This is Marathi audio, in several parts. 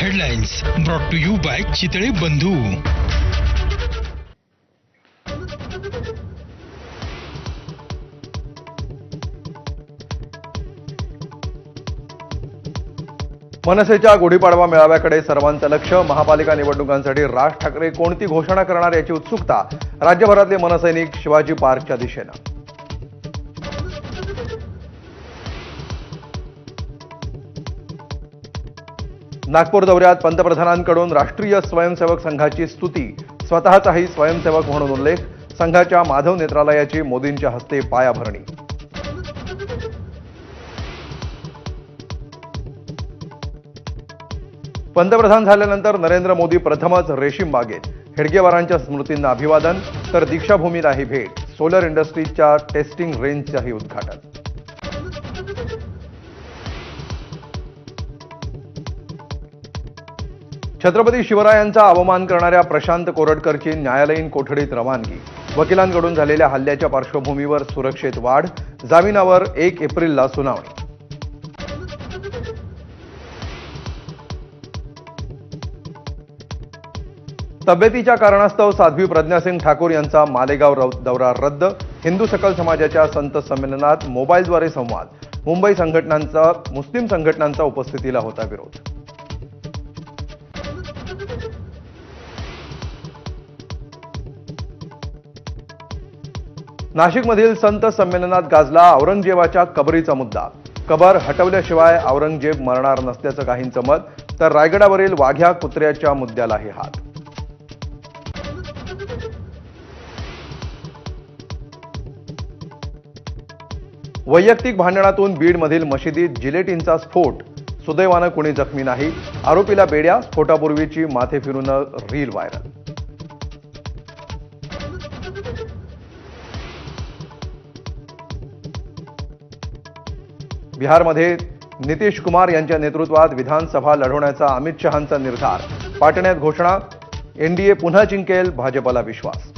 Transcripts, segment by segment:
Headlines brought to you by Chitale Bandhu. मनसेच्या गुढीपाडवा मेळाव्याकडे सर्वांचं लक्ष. महापालिका निवडणुकांसाठी राज ठाकरे कोणती घोषणा करणार याची उत्सुकता राज्यभरातले मनसैनिक शिवाजी पार्कच्या दिशेनं. नागपूर दौऱ्यात पंतप्रधानांकडून राष्ट्रीय स्वयंसेवक संघाची स्तुती. स्वतःचाही स्वयंसेवक म्हणून उल्लेख. संघाच्या माधव नेत्रालयाची मोदींच्या हस्ते पायाभरणी. पंतप्रधान झाल्यानंतर नरेंद्र मोदी प्रथमच रेशीम बागेत. हेडगेवारांच्या स्मृतींना अभिवादन तर दीक्षाभूमीलाही भेट. सोलर इंडस्ट्रीजच्या टेस्टिंग रेंजचंही उद्घाटन. छत्रपती शिवरायांचा अवमान करणाऱ्या प्रशांत कोरटकरची न्यायालयीन कोठडीत रवानगी. वकिलांकडून झालेल्या हल्ल्याच्या पार्श्वभूमीवर सुरक्षेत वाढ. जामिनावर 1 एप्रिलला सुनावणी. तब्येतीच्या कारणास्तव साध्वी प्रज्ञा सिंग ठाकूर यांचा मालेगाव दौरा रद्द. हिंदू सकल समाजाच्या संत संमेलनात मोबाईलद्वारे संवाद. मुंबई संघटनांचा मुस्लिम संघटनांचा उपस्थितीला होता विरोध. नाशिकमधील संत संमेलनात गाजला औरंगजेबाच्या कबरीचा मुद्दा. कबर हटवल्याशिवाय औरंगजेब मरणार नसल्याचं काहींचं मत, तर रायगडावरील वाघ्या कुत्र्याच्या मुद्द्यालाही हात. वैयक्तिक भांडणातून बीडमधील मशिदीत जिलेटिनचा स्फोट. सुदैवानं कुणी जखमी नाही. आरोपीला बेड्या. स्फोटापूर्वीची माथे फिरून रील व्हायरल. बिहारमध्ये नितीश कुमार यांच्या नेतृत्वात विधानसभा लढवण्याचा अमित शहांचा निर्धार. पाटण्यात घोषणा. एनडीए पुन्हा जिंकेल, भाजपला विश्वास.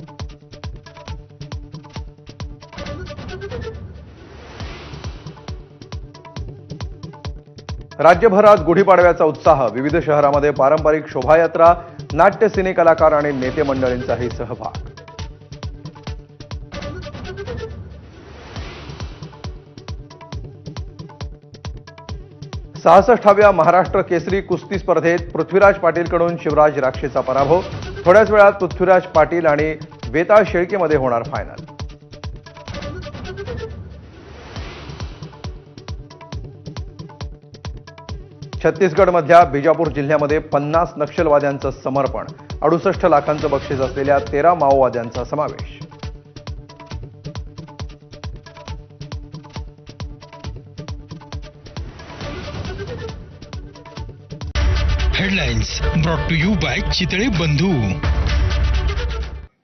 राज्यभरात गुढीपाडव्याचा उत्साह. विविध शहरांमध्ये पारंपरिक शोभायात्रा. नाट्य सिने कलाकार आणि नेते मंडळींचाही सहभाग. सहासष्टाव्या महाराष्ट्र केसरी कुस्ती स्पर्धेत पृथ्वीराज पाटीलकडून शिवराज राक्षेचा पराभव. थोड्याच वेळात पृथ्वीराज पाटील आणि वेताळ शेळकेमध्ये होणार फायनल. छत्तीसगडमधल्या बिजापूर जिल्ह्यामध्ये 50 नक्षलवाद्यांचं समर्पण. 68 लाखांचं बक्षीस असलेल्या 13 माओवाद्यांचा समावेश. Headlines brought to you by Chitale बंधू.